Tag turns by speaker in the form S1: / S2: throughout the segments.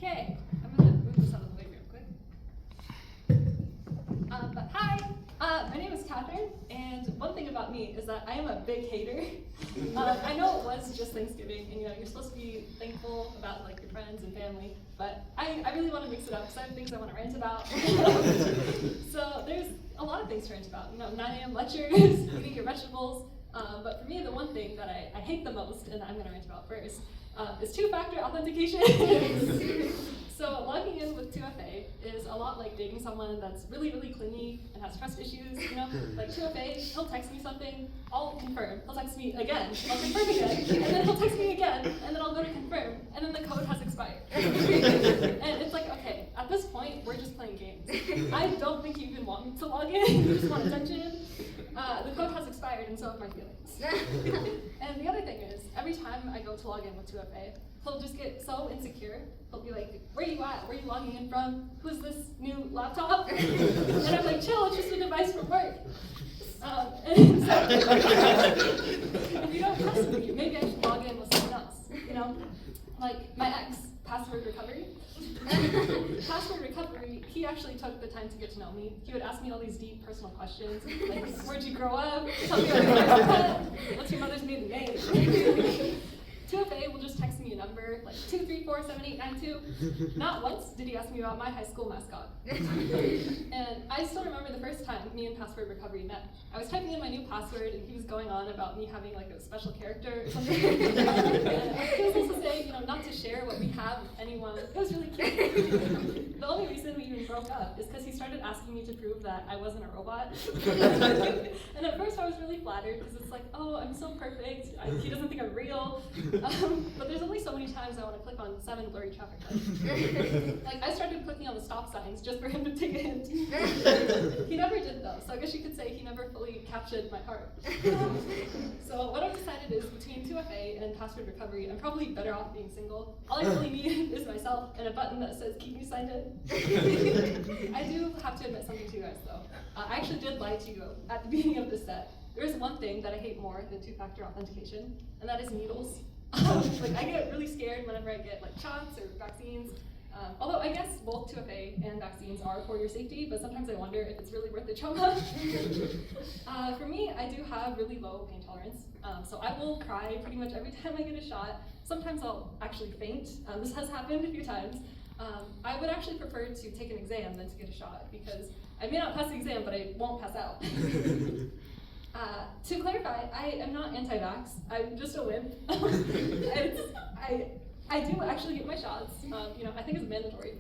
S1: Okay, I'm gonna move this out of the way real quick. But hi, my name is Catherine, and one thing about me is that I am a big hater. I know it was just Thanksgiving, and you're supposed to be thankful about like your friends and family, but I really want to mix it up because I have things I want to rant about. So there's a lot of things to rant about. 9 a.m. lectures, eating your vegetables. But for me, the one thing that I hate the most, and I'm going to rant about first, is two-factor authentication. So logging in with 2FA is a lot like dating someone that's really, really clingy and has trust issues. Like 2FA, he'll text me something, I'll confirm. He'll text me again, I'll confirm again, and then he'll text me again, and then I'll go to confirm, and then the code has expired. And it's like, okay, at this point, we're just playing games. I don't think you even want me to log in, you just want attention. The code has expired, and so have my feelings. And the other thing is, every time I go to log in with 2FA, he'll just get so insecure. He'll be like, where are you at? Where are you logging in from? Who's this new laptop? And I'm like, chill, it's just a device from work. And so, if you don't trust me, maybe I should log in with someone else. Like my ex, password recovery. Password recovery, he actually took the time to get to know me. He would ask me all these deep personal questions, like, where'd you grow up? Tell me about your mother's pet. What's your mother's maiden name? 2FA will just text me a number, like 2347892. Not once did he ask me about my high school mascot. And I still remember the first time me and Password Recovery met. I was typing in my new password, and he was going on about me having like a special character or something. And he was also saying, not to share what we have with anyone. It was really cute. The only reason we even broke up is because he started asking me to prove that I wasn't a robot. And at first I was really flattered because it's like, oh, I'm so perfect. He doesn't think I'm real. But there's only so many times I want to click on 7 blurry traffic lights. Like, I started clicking on the stop signs just for him to take a hint. He never did, though, so I guess you could say he never fully captured my heart. So what I've decided is, between 2FA and Password Recovery, I'm probably better off being single. All I really need is myself and a button that says, keep me signed in. I do have to admit something to you guys, though. I actually did lie to you at the beginning of this set. There is one thing that I hate more than two-factor authentication, and that is needles. Like, I get really scared whenever I get like shots or vaccines. Although I guess both 2FA and vaccines are for your safety, but sometimes I wonder if it's really worth the trauma. For me, I do have really low pain tolerance, so I will cry pretty much every time I get a shot. Sometimes I'll actually faint. This has happened a few times. I would actually prefer to take an exam than to get a shot, because I may not pass the exam, but I won't pass out. To clarify, I am not anti-vax. I'm just a wimp. I do actually get my shots. I think it's mandatory.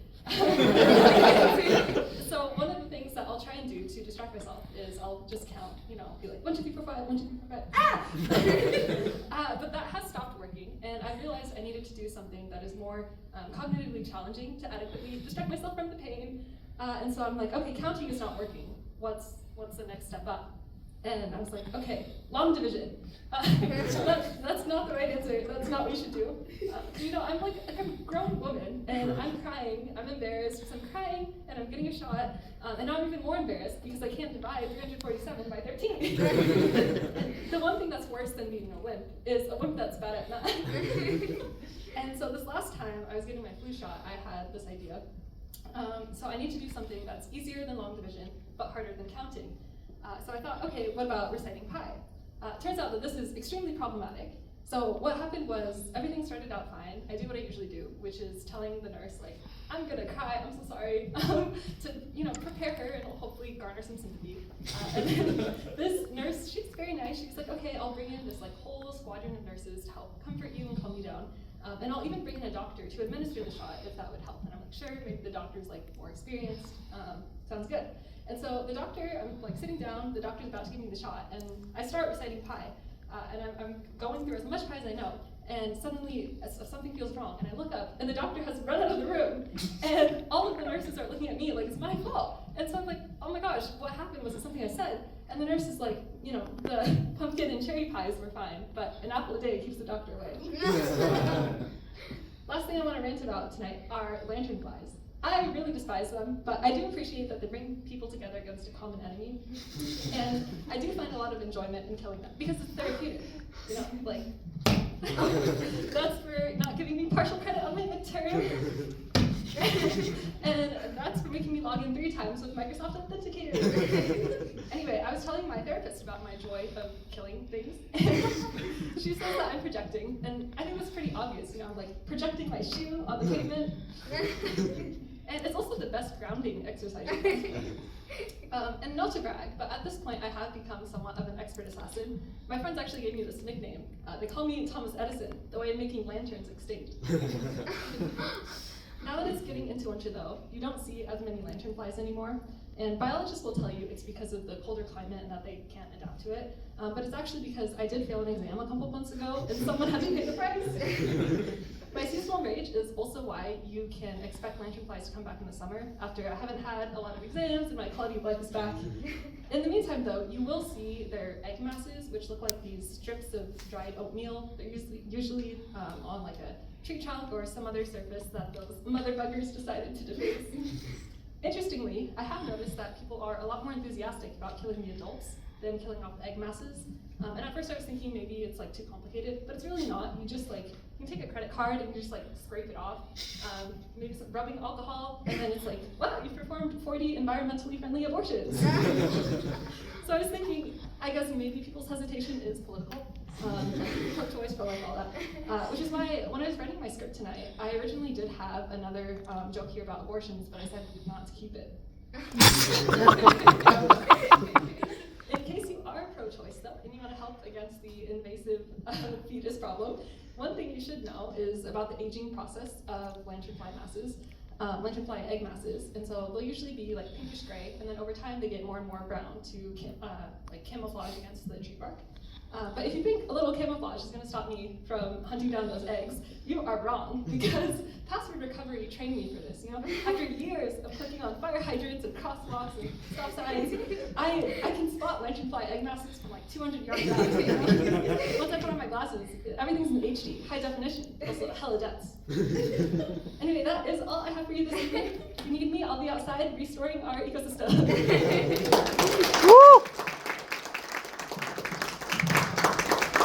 S1: So one of the things that I'll try and do to distract myself is I'll just count. Be like 1, 2, 3, 4, 5, 1, 2, 3, 4, 5. Ah! But that has stopped working, and I realized I needed to do something that is more cognitively challenging to adequately distract myself from the pain. And so I'm like, okay, counting is not working. What's the next step up? And I was like, okay, long division. That's not the right answer. That's not what you should do. I'm like a grown woman, and I'm crying. I'm embarrassed because I'm crying, and I'm getting a shot. And now I'm even more embarrassed because I can't divide 347 by 13. And the one thing that's worse than being a wimp is a wimp that's bad at math. And so this last time I was getting my flu shot, I had this idea. So I need to do something that's easier than long division, but harder than counting. So I thought, okay, what about reciting pi? Turns out that this is extremely problematic. So what happened was, everything started out fine. I do what I usually do, which is telling the nurse, like, I'm gonna cry, I'm so sorry, to prepare her and hopefully garner some sympathy. And then this nurse, she's very nice. She's like, okay, I'll bring in this like whole squadron of nurses to help comfort you and calm you down. And I'll even bring in a doctor to administer the shot if that would help. And I'm like, sure, maybe the doctor's like more experienced. Sounds good. And so the doctor, I'm like sitting down, the doctor's about to give me the shot, and I start reciting pi. And I'm going through as much pi as I know, and suddenly something feels wrong, and I look up, and the doctor has run out of the room, and all of the nurses are looking at me like it's my fault. And so I'm like, oh my gosh, what happened? Was it something I said? And the nurse is like, the pumpkin and cherry pies were fine, but an apple a day keeps the doctor away. Last thing I want to rant about tonight are lanternflies. I really despise them, but I do appreciate that they bring people together against a common enemy. And I do find a lot of enjoyment in killing them, because it's therapeutic. That's for not giving me partial credit on my midterm. And that's for making me log in 3 times with Microsoft Authenticator. Anyway, I was telling my therapist about my joy of killing things. She says that I'm projecting, and I think that's pretty obvious. I'm like projecting my shoe on the pavement. And it's also the best grounding exercise. And not to brag, but at this point I have become somewhat of an expert assassin. My friends actually gave me this nickname. They call me Thomas Edison, the way of making lanterns extinct. Now that it's getting into winter though, you don't see as many lanternflies anymore. And biologists will tell you it's because of the colder climate and that they can't adapt to it. But it's actually because I did fail an exam a couple months ago and someone had to pay the price. My seasonal rage is also why you can expect lanternflies to come back in the summer after I haven't had a lot of exams and my quality of life is back. In the meantime though, you will see their egg masses, which look like these strips of dried oatmeal. They're usually on like a tree trunk or some other surface that those mother buggers decided to deface. Interestingly, I have noticed that people are a lot more enthusiastic about killing the adults than killing off the egg masses. And at first I was thinking maybe it's like too complicated, but it's really not. You just like, you can take a credit card and you just like scrape it off, maybe some rubbing alcohol, and then it's like, wow, you've performed 40 environmentally friendly abortions. So I was thinking, I guess maybe people's hesitation is political. Pro-choice, pro-life, all that. Which is why when I was writing my script tonight, I originally did have another joke here about abortions, but I decided not to keep it. In case you are pro-choice though, and you want to help against the invasive fetus problem, one thing you should know is about the aging process of lanternfly masses, lanternfly egg masses. And so they'll usually be like pinkish gray, and then over time they get more and more brown to like camouflage against the tree bark. But if you think a little camouflage is going to stop me from hunting down those eggs, you are wrong, because password recovery trained me for this. After years of clicking on fire hydrants and crosswalks and stop signs, I can spot lanternfly egg masses from like 200 yards out. Once I put on my glasses, everyth's in HD, high definition, also hella dense. Anyway, that is all I have for you this evening. If you need me, I'll be outside restoring our ecosystem. Woo!